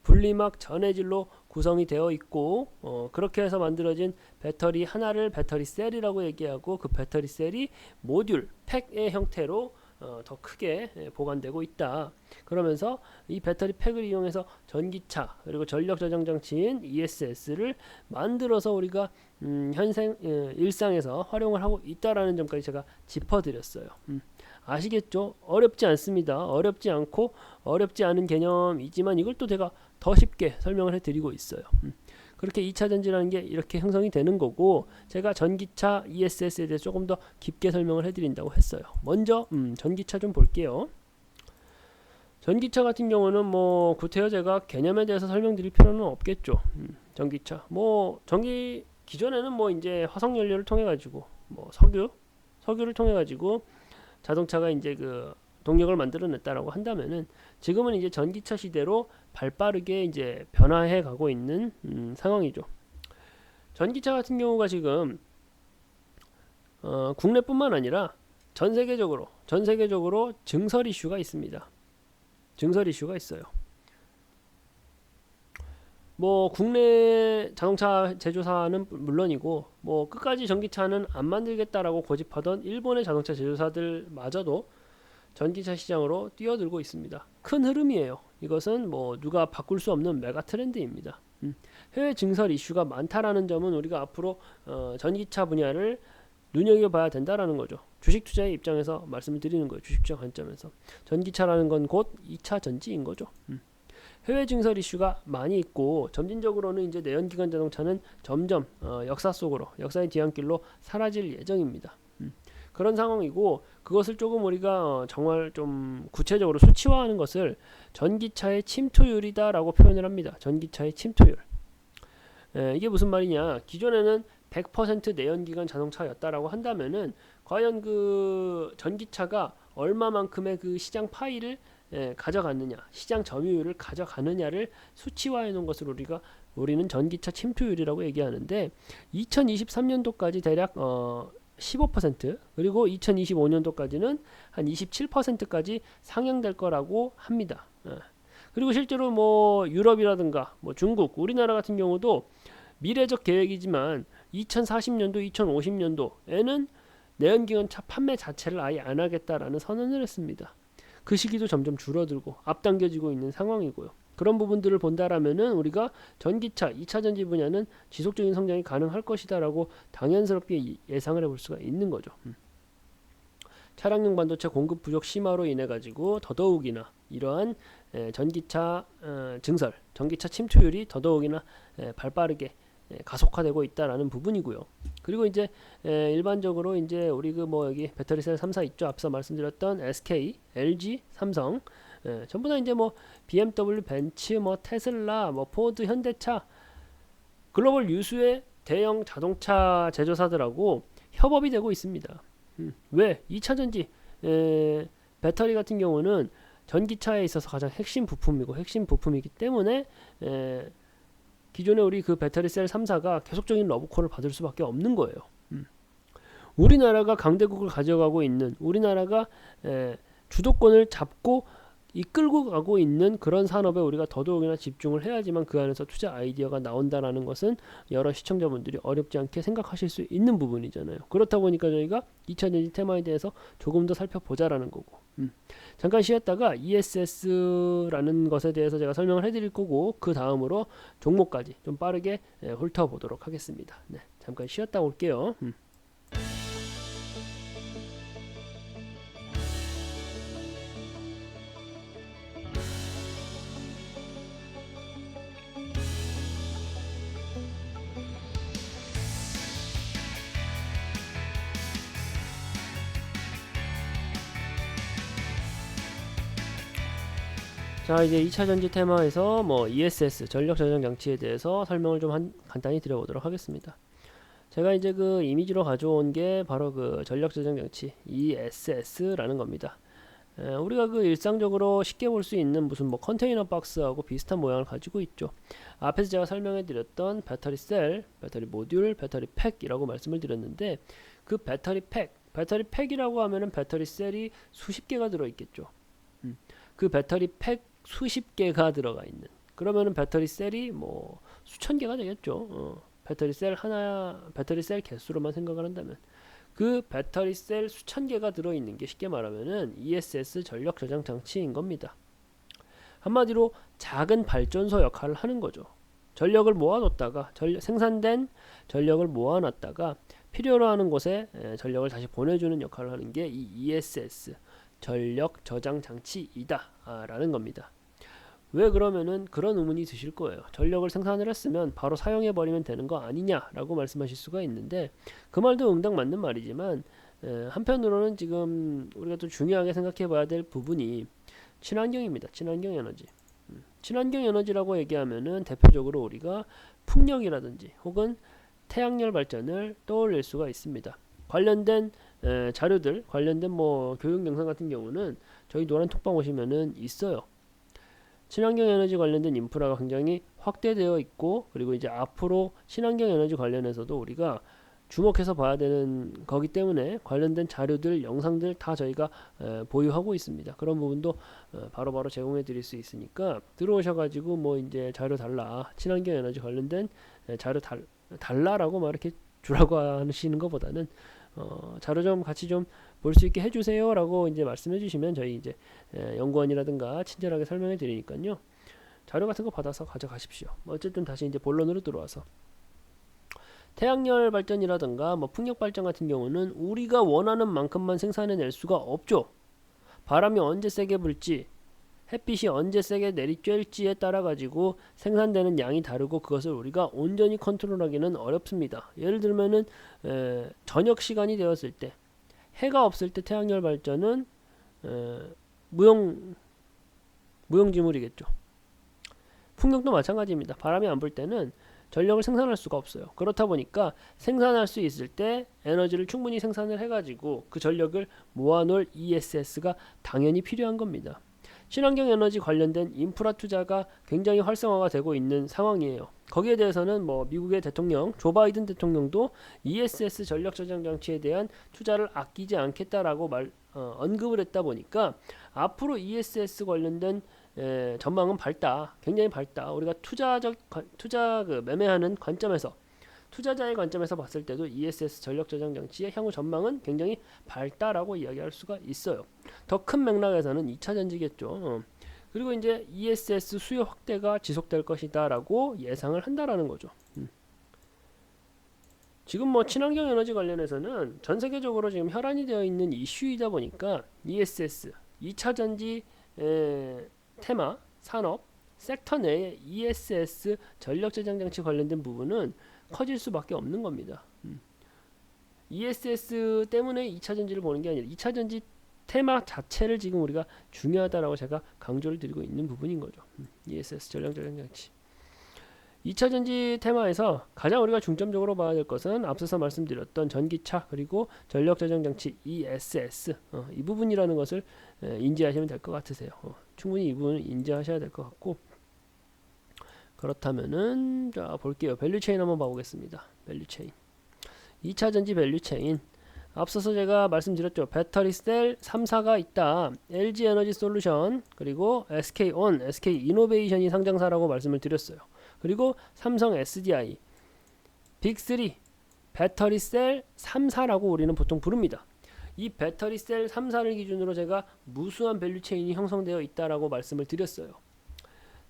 분리막 전해질로 구성이 되어 있고 그렇게 해서 만들어진 배터리 하나를 배터리셀이라고 얘기하고 그 배터리셀이 모듈, 팩의 형태로 더 크게 보관되고 있다. 그러면서 이 배터리 팩을 이용해서 전기차 그리고 전력 저장 장치인 ESS를 만들어서 우리가 일상에서 활용을 하고 있다라는 점까지 제가 짚어드렸어요. 아시겠죠? 어렵지 않습니다. 어렵지 않고 어렵지 않은 개념이지만 이걸 또 제가 더 쉽게 설명을 해드리고 있어요. 그렇게 2차 전지라는 게 이렇게 형성이 되는 거고, 제가 전기차 ESS에 대해서 조금 더 깊게 설명을 해드린다고 했어요. 먼저 전기차 좀 볼게요. 전기차 같은 경우는 뭐 구태여 제가 개념에 대해서 설명드릴 필요는 없겠죠. 전기차 뭐 기존에는 뭐 이제 화석 연료를 통해 가지고 뭐 석유를 통해 가지고 자동차가 이제 그 동력을 만들어냈다라고 한다면은 지금은 이제 전기차 시대로 발빠르게 이제 변화해 가고 있는 상황이죠. 전기차 같은 경우가 지금 국내뿐만 아니라 전 세계적으로 증설 이슈가 있습니다. 증설 이슈가 있어요. 뭐 국내 자동차 제조사는 물론이고 뭐 끝까지 전기차는 안 만들겠다라고 고집하던 일본의 자동차 제조사들마저도 전기차 시장으로 뛰어들고 있습니다. 큰 흐름이에요. 이것은 뭐 누가 바꿀 수 없는 메가 트렌드입니다. 해외 증설 이슈가 많다라는 점은 우리가 앞으로 전기차 분야를 눈여겨봐야 된다라는 거죠. 주식 투자의 입장에서 말씀을 드리는 거예요. 주식 투자 관점에서 전기차라는 건 곧 2차 전지인 거죠. 해외 증설 이슈가 많이 있고 점진적으로는 이제 내연기관 자동차는 점점 역사의 뒤안길로 사라질 예정입니다. 그런 상황이고, 그것을 조금 우리가 정말 좀 구체적으로 수치화하는 것을 전기차의 침투율이다라고 표현을 합니다. 전기차의 침투율. 이게 무슨 말이냐? 기존에는 100% 내연기관 자동차였다라고 한다면은 과연 그 전기차가 얼마만큼의 그 시장 파이를 가져갔느냐, 시장 점유율을 가져가느냐를 수치화해 놓은 것을 우리는 전기차 침투율이라고 얘기하는데, 2023년도까지 대략 15% 그리고 2025년도까지는 한 27%까지 상향될 거라고 합니다. 그리고 실제로 뭐 유럽이라든가 뭐 중국, 우리나라 같은 경우도 미래적 계획이지만 2040년도, 2050년도에는 내연기관 차 판매 자체를 아예 안 하겠다라는 선언을 했습니다. 그 시기도 점점 줄어들고 앞당겨지고 있는 상황이고요. 그런 부분들을 본다라면은 우리가 전기차, 2차 전지 분야는 지속적인 성장이 가능할 것이다라고 당연스럽게 예상을 해볼 수가 있는 거죠. 차량용 반도체 공급 부족 심화로 인해 가지고 더더욱이나 이러한 전기차 증설, 전기차 침투율이 더더욱이나 발빠르게 가속화되고 있다라는 부분이고요. 그리고 이제 일반적으로 이제 우리 그 뭐 여기 배터리셀 3사 있죠. 앞서 말씀드렸던 SK, LG, 삼성 전부 다 이제 뭐 BMW, 벤츠, 뭐 테슬라, 뭐 포드, 현대차 글로벌 유수의 대형 자동차 제조사들하고 협업이 되고 있습니다. 왜? 2차 전지 배터리 같은 경우는 전기차에 있어서 가장 핵심 부품이고 핵심 부품이기 때문에 기존에 우리 그 배터리셀 3사가 계속적인 러브콜을 받을 수밖에 없는 거예요. 우리나라가 강대국을 가져가고 있는 우리나라가 주도권을 잡고 이끌고 가고 있는 그런 산업에 우리가 더더욱이나 집중을 해야지만 그 안에서 투자 아이디어가 나온다라는 것은 여러 시청자분들이 어렵지 않게 생각하실 수 있는 부분이잖아요. 그렇다 보니까 저희가 2차 전지 테마에 대해서 조금 더 살펴보자라는 거고 잠깐 쉬었다가 ESS라는 것에 대해서 제가 설명을 해드릴 거고 그 다음으로 종목까지 좀 빠르게 훑어보도록 하겠습니다. 네, 잠깐 쉬었다 올게요. 자, 이제 2차 전지 테마에서 뭐 ESS 전력 저장 장치에 대해서 설명을 좀 간단히 드려보도록 하겠습니다. 제가 이제 그 이미지로 가져온 게 바로 그 전력 저장 장치 ESS라는 겁니다. 우리가 그 일상적으로 쉽게 볼 수 있는 무슨 뭐 컨테이너 박스하고 비슷한 모양을 가지고 있죠. 앞에서 제가 설명해 드렸던 배터리 셀, 배터리 모듈, 배터리 팩이라고 말씀을 드렸는데 그 배터리 팩이라고 하면은 배터리 셀이 수십 개가 들어 있겠죠. 그 배터리 팩 수십 개가 들어가 있는 그러면은 배터리 셀이 뭐 수천 개가 되겠죠. 배터리 셀 개수로만 생각을 한다면 그 배터리 셀 수천 개가 들어있는 게 쉽게 말하면은 ESS 전력 저장 장치인 겁니다. 한마디로 작은 발전소 역할을 하는 거죠. 전력을 모아뒀다가 생산된 전력을 모아놨다가 필요로 하는 곳에 전력을 다시 보내주는 역할을 하는 게 이 ESS 전력 저장 장치이다 라는 겁니다. 왜 그러면은 그런 의문이 드실 거예요. 전력을 생산을 했으면 바로 사용해 버리면 되는 거 아니냐라고 말씀하실 수가 있는데 그 말도 응당 맞는 말이지만 한편으로는 지금 우리가 또 중요하게 생각해 봐야 될 부분이 친환경입니다. 친환경 에너지. 친환경 에너지라고 얘기하면은 대표적으로 우리가 풍력이라든지 혹은 태양열 발전을 떠올릴 수가 있습니다. 관련된 자료들, 관련된 뭐 교육 영상 같은 경우는 저희 노란 톡방 오시면은 있어요. 친환경 에너지 관련된 인프라가 굉장히 확대되어 있고 그리고 이제 앞으로 친환경 에너지 관련해서도 우리가 주목해서 봐야 되는 거기 때문에 관련된 자료들, 영상들 다 저희가 보유하고 있습니다. 그런 부분도 바로바로 제공해 드릴 수 있으니까 들어오셔가지고 뭐 이제 자료 달라, 친환경 에너지 관련된 자료 달라라고 막 이렇게 주라고 하시는 것보다는 자료 좀 같이 좀 볼 수 있게 해주세요 라고 이제 말씀해 주시면 저희 이제 연구원이라든가 친절하게 설명해 드리니까요. 자료 같은 거 받아서 가져가십시오. 어쨌든 다시 이제 본론으로 들어와서 태양열 발전이라든가 뭐 풍력 발전 같은 경우는 우리가 원하는 만큼만 생산해낼 수가 없죠. 바람이 언제 세게 불지 햇빛이 언제 세게 내리쬐일지에 따라 가지고 생산되는 양이 다르고 그것을 우리가 온전히 컨트롤하기는 어렵습니다. 예를 들면은 저녁 시간이 되었을 때 해가 없을 때 태양열 발전은 무용지물이겠죠. 풍력도 마찬가지입니다. 바람이 안 불 때는 전력을 생산할 수가 없어요. 그렇다 보니까 생산할 수 있을 때 에너지를 충분히 생산을 해가지고 그 전력을 모아놓을 ESS가 당연히 필요한 겁니다. 친환경 에너지 관련된 인프라 투자가 굉장히 활성화가 되고 있는 상황이에요. 거기에 대해서는 뭐 미국의 대통령 조 바이든 대통령도 ESS 전력 저장 장치에 대한 투자를 아끼지 않겠다라고 언급을 했다 보니까 앞으로 ESS 관련된 전망은 밝다. 굉장히 밝다. 우리가 투자 매매하는 관점에서 투자자의 관점에서 봤을 때도 ESS 전력 저장 장치의 향후 전망은 굉장히 밝다라고 이야기할 수가 있어요. 더 큰 맥락에서는 2차 전지겠죠. 그리고 이제 ESS 수요 확대가 지속될 것이다라고 예상을 한다라는 거죠. 지금 뭐 친환경 에너지 관련해서는 전 세계적으로 지금 혈안이 되어 있는 이슈이다 보니까 ESS 2차 전지 테마 산업 섹터 내에 ESS 전력 저장 장치 관련된 부분은 커질 수밖에 없는 겁니다. ESS 때문에 2차 전지를 보는 게 아니라 2차 전지 테마 자체를 지금 우리가 중요하다라고 제가 강조를 드리고 있는 부분인 거죠. ESS 전력 저장 장치. 2차 전지 테마에서 가장 우리가 중점적으로 봐야 될 것은 앞서서 말씀드렸던 전기차 그리고 전력 저장 장치 ESS 이 부분이라는 것을 인지하시면 될 것 같으세요. 충분히 이 부분을 인지하셔야 될 것 같고, 그렇다면은 자 볼게요. 밸류체인 한번 봐보겠습니다. 밸류체인 2차 전지 밸류체인 앞서서 제가 말씀드렸죠. 배터리 셀 3사가 있다. LG 에너지 솔루션 그리고 SK온, SK이노베이션이 상장사라고 말씀을 드렸어요. 그리고 삼성 SDI 빅3 배터리 셀 3사라고 우리는 보통 부릅니다. 이 배터리 셀 3사를 기준으로 제가 무수한 밸류 체인이 형성되어 있다라고 말씀을 드렸어요.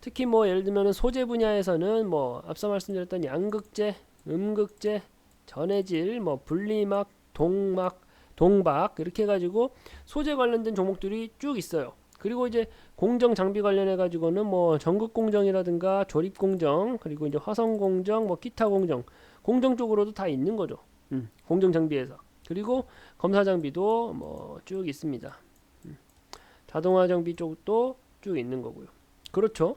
특히 뭐 예를 들면 소재 분야에서는 뭐 앞서 말씀드렸던 양극재, 음극재, 전해질, 뭐 분리막, 동박 이렇게 해가지고 소재 관련된 종목들이 쭉 있어요. 그리고 이제 공정 장비 관련해 가지고는 뭐 전극 공정이라든가 조립 공정, 그리고 이제 화성 공정, 뭐 기타 공정, 공정 쪽으로도 다 있는 거죠. 공정 장비에서. 그리고 검사 장비도 뭐 쭉 있습니다. 자동화 장비 쪽도 쭉 있는 거고요. 그렇죠.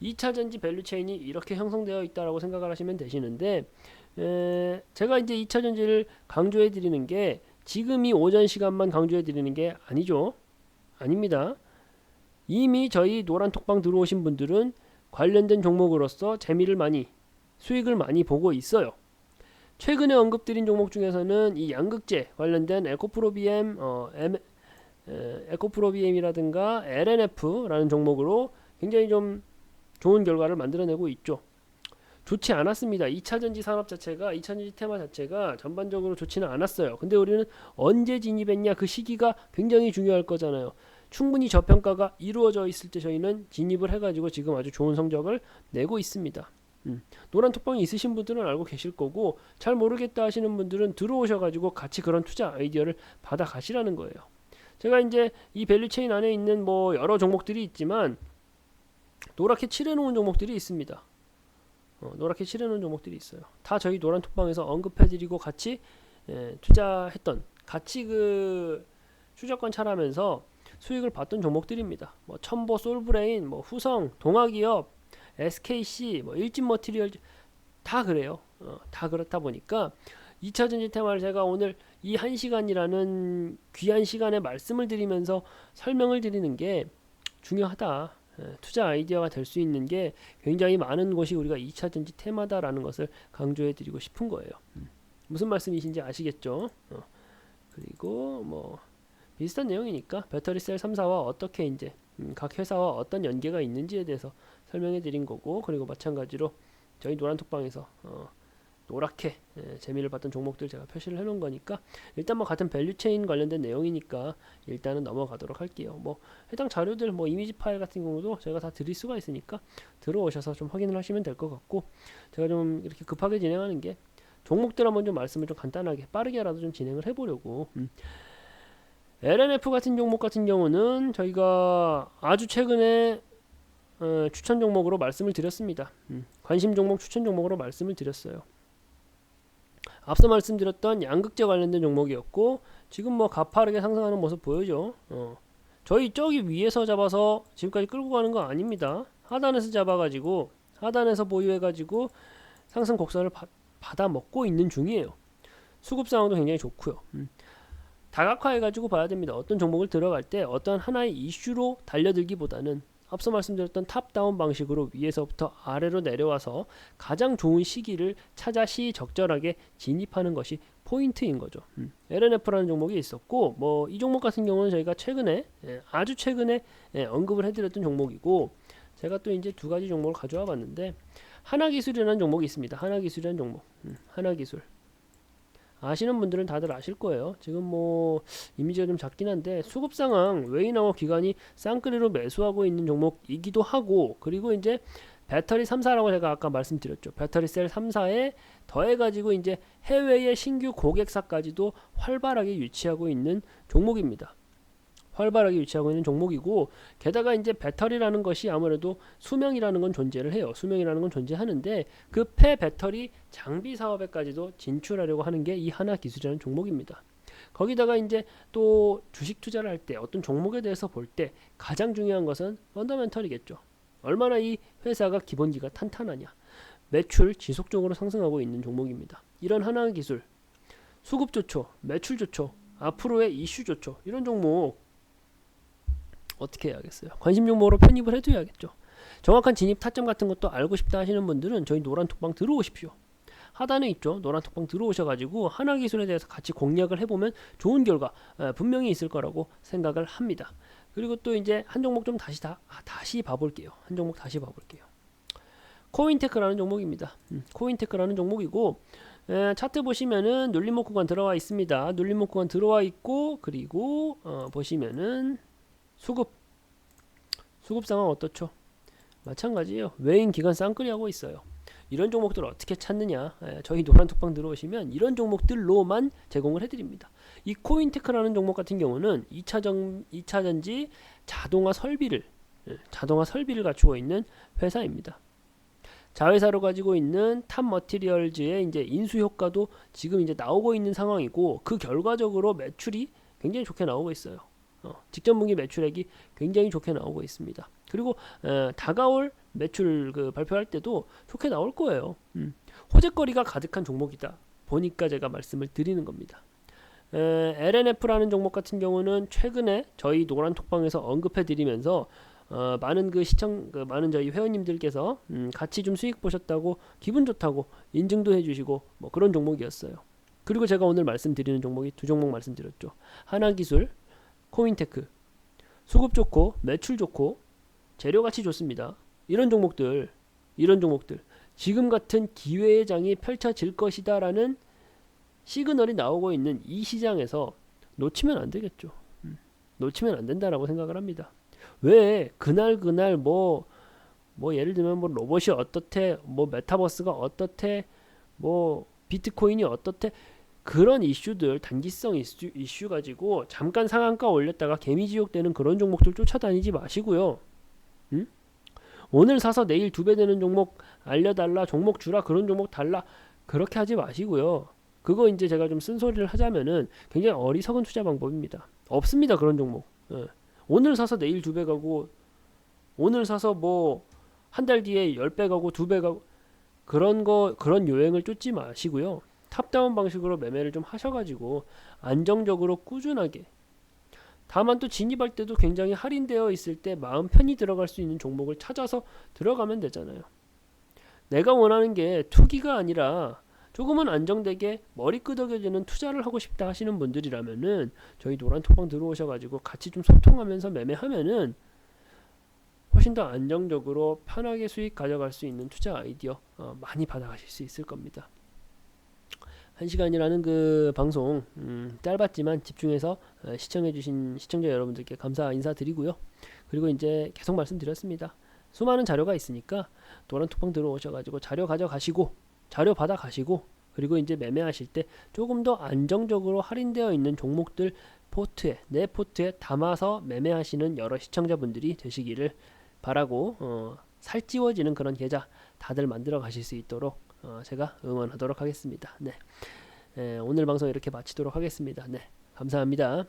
2차 전지 밸류 체인이 이렇게 형성되어 있다라고 생각을 하시면 되시는데, 제가 이제 2차 전지를 강조해 드리는 게 지금 이 오전 시간만 강조해 드리는 게 아니죠. 아닙니다. 이미 저희 노란톡방 들어오신 분들은 관련된 종목으로서 재미를 많이, 수익을 많이 보고 있어요. 최근에 언급드린 종목 중에서는 이 양극재 관련된 에코프로비엠, 에코프로비엠이라든가 LNF라는 종목으로 굉장히 좀 좋은 결과를 만들어내고 있죠. 좋지 않았습니다. 2차전지 산업 자체가, 2차전지 테마 자체가 전반적으로 좋지는 않았어요. 근데 우리는 언제 진입했냐, 그 시기가 굉장히 중요할 거잖아요. 충분히 저평가가 이루어져 있을 때 저희는 진입을 해가지고 지금 아주 좋은 성적을 내고 있습니다. 노란 톡방이 있으신 분들은 알고 계실 거고, 잘 모르겠다 하시는 분들은 들어오셔가지고 같이 그런 투자 아이디어를 받아 가시라는 거예요. 제가 이제 이 밸류체인 안에 있는 뭐 여러 종목들이 있지만 노랗게 칠해놓은 종목들이 있습니다. 노랗게 칠해놓은 종목들이 있어요. 다 저희 노란 톡방에서 언급해드리고 같이 투자했던, 같이 그 추적권 차라면서 수익을 봤던 종목들입니다. 뭐 첨보, 솔브레인, 뭐 후성, 동아기업, SKC, 뭐 일진머티리얼 다 그래요. 다 그렇다 보니까 2차전지 테마를 제가 오늘 이 1시간이라는 귀한 시간에 말씀을 드리면서 설명을 드리는 게 중요하다. 투자 아이디어가 될 수 있는 게 굉장히 많은 곳이 우리가 2차전지 테마다라는 것을 강조해 드리고 싶은 거예요. 무슨 말씀이신지 아시겠죠? 그리고 뭐 비슷한 내용이니까 배터리 셀 3사와 어떻게 이제 각 회사와 어떤 연계가 있는지에 대해서 설명해 드린 거고, 그리고 마찬가지로 저희 노란톡방에서 노랗게 재미를 봤던 종목들 제가 표시를 해놓은 거니까 일단 뭐 같은 밸류체인 관련된 내용이니까 일단은 넘어가도록 할게요. 뭐 해당 자료들 뭐 이미지 파일 같은 경우도 제가 다 드릴 수가 있으니까 들어오셔서 좀 확인을 하시면 될 것 같고, 제가 좀 이렇게 급하게 진행하는 게 종목들 한번 좀 말씀을 좀 간단하게 빠르게라도 좀 진행을 해보려고. LNF 같은 종목 같은 경우는 저희가 아주 최근에 추천 종목으로 말씀을 드렸습니다. 관심 종목 추천 종목으로 말씀을 드렸어요. 앞서 말씀드렸던 양극재 관련된 종목이었고, 지금 뭐 가파르게 상승하는 모습 보여죠. 저희 저기 위에서 잡아서 지금까지 끌고 가는 거 아닙니다. 하단에서 잡아가지고, 하단에서 보유해가지고 상승 곡선을 받아 먹고 있는 중이에요. 수급 상황도 굉장히 좋고요. 다각화해가지고 봐야 됩니다. 어떤 종목을 들어갈 때 어떤 하나의 이슈로 달려들기보다는 앞서 말씀드렸던 탑다운 방식으로 위에서부터 아래로 내려와서 가장 좋은 시기를 찾아 시적절하게 진입하는 것이 포인트인 거죠. LNF라는 종목이 있었고, 뭐 이 종목 같은 경우는 저희가 최근에 아주 최근에 언급을 해드렸던 종목이고, 제가 또 이제 두 가지 종목을 가져와 봤는데, 하나기술이라는 종목이 있습니다. 하나기술이라는 종목. 하나기술. 아시는 분들은 다들 아실 거예요. 지금 뭐 이미지가 좀 작긴 한데 수급 상황 웨이나워 기관이 쌍끌이로 매수하고 있는 종목이기도 하고, 그리고 이제 배터리 3사라고 제가 아까 말씀드렸죠. 배터리 셀 3사에 더해가지고 이제 해외의 신규 고객사까지도 활발하게 유치하고 있는 종목입니다. 활발하게 유치하고 있는 종목이고, 게다가 이제 배터리라는 것이 아무래도 수명이라는 건 존재를 해요. 수명이라는 건 존재하는데 그 폐배터리 장비 사업에까지도 진출하려고 하는 게 이 하나기술이라는 종목입니다. 거기다가 이제 또 주식 투자를 할 때 어떤 종목에 대해서 볼 때 가장 중요한 것은 펀더멘털이겠죠. 얼마나 이 회사가 기본기가 탄탄하냐, 매출 지속적으로 상승하고 있는 종목입니다. 이런 하나기술, 수급 좋죠, 매출 좋죠, 앞으로의 이슈 좋죠. 이런 종목 어떻게 해야겠어요? 관심 종목으로 편입을 해둬야겠죠. 정확한 진입 타점 같은 것도 알고 싶다 하시는 분들은 저희 노란톡방 들어오십시오. 하단에 있죠. 노란톡방 들어오셔가지고 하나기술에 대해서 같이 공략을 해보면 좋은 결과 분명히 있을 거라고 생각을 합니다. 그리고 또 이제 한 종목 좀 다시 봐볼게요. 한 종목 다시 봐볼게요. 코인테크라는 종목입니다. 코인테크라는 종목이고, 차트 보시면은 눌림목 구간 들어와 있습니다. 눌림목 구간 들어와 있고, 그리고 보시면은 수급 상황 어떻죠? 마찬가지예요. 외인 기관 쌍끌이 하고 있어요. 이런 종목들을 어떻게 찾느냐? 저희 노란톡방 들어오시면 이런 종목들로만 제공을 해드립니다. 이 코인테크라는 종목 같은 경우는 2차전지 자동화 설비를 갖추고 있는 회사입니다. 자회사로 가지고 있는 탑 머티리얼즈의 이제 인수 효과도 지금 이제 나오고 있는 상황이고, 그 결과적으로 매출이 굉장히 좋게 나오고 있어요. 직전 분기 매출액이 굉장히 좋게 나오고 있습니다. 그리고 다가올 매출 발표할 때도 좋게 나올 거예요. 호재거리가 가득한 종목이다 보니까 제가 말씀을 드리는 겁니다. LNF라는 종목 같은 경우는 최근에 저희 노란톡방에서 언급해 드리면서 많은 많은 저희 회원님들께서 같이 좀 수익 보셨다고 기분 좋다고 인증도 해주시고 뭐 그런 종목이었어요. 그리고 제가 오늘 말씀드리는 종목이 두 종목 말씀드렸죠. 하나기술, 코인테크. 수급 좋고 매출 좋고 재료가치 좋습니다. 이런 종목들 지금 같은 기회의 장이 펼쳐질 것이다 라는 시그널이 나오고 있는 이 시장에서 놓치면 안 되겠죠. 놓치면 안 된다라고 생각을 합니다. 왜 그날 뭐 예를 들면 뭐 로봇이 어떻대, 뭐 메타버스가 어떻대, 뭐 비트코인이 어떻대, 그런 이슈들, 단기성 이슈 가지고 잠깐 상한가 올렸다가 개미지옥 되는 그런 종목들 쫓아다니지 마시고요. 오늘 사서 내일 2배 되는 종목 알려달라, 종목 주라, 그런 종목 달라, 그렇게 하지 마시고요. 그거 이제 제가 좀 쓴소리를 하자면은 굉장히 어리석은 투자 방법입니다. 없습니다, 그런 종목. 오늘 사서 내일 2배 가고, 오늘 사서 뭐 한 달 뒤에 10배 가고 2배 가고, 그런 요행을 쫓지 마시고요. 탑다운 방식으로 매매를 좀 하셔가지고 안정적으로 꾸준하게, 다만 또 진입할 때도 굉장히 할인되어 있을 때 마음 편히 들어갈 수 있는 종목을 찾아서 들어가면 되잖아요. 내가 원하는 게 투기가 아니라 조금은 안정되게 머리 끄덕여지는 투자를 하고 싶다 하시는 분들이라면은 저희 노란톡방 들어오셔가지고 같이 좀 소통하면서 매매하면은 훨씬 더 안정적으로 편하게 수익 가져갈 수 있는 투자 아이디어 많이 받아가실 수 있을 겁니다. 1시간이라는 그 방송 짧았지만 집중해서 시청해주신 시청자 여러분들께 감사 인사드리고요. 그리고 이제 계속 말씀드렸습니다. 수많은 자료가 있으니까 노란톡방 들어오셔가지고 자료 가져가시고, 자료 받아가시고, 그리고 이제 매매하실 때 조금 더 안정적으로 할인되어 있는 종목들 내 포트에 담아서 매매하시는 여러 시청자분들이 되시기를 바라고, 살찌워지는 그런 계좌 다들 만들어 가실 수 있도록 제가 응원하도록 하겠습니다. 네. 오늘 방송 이렇게 마치도록 하겠습니다. 네. 감사합니다.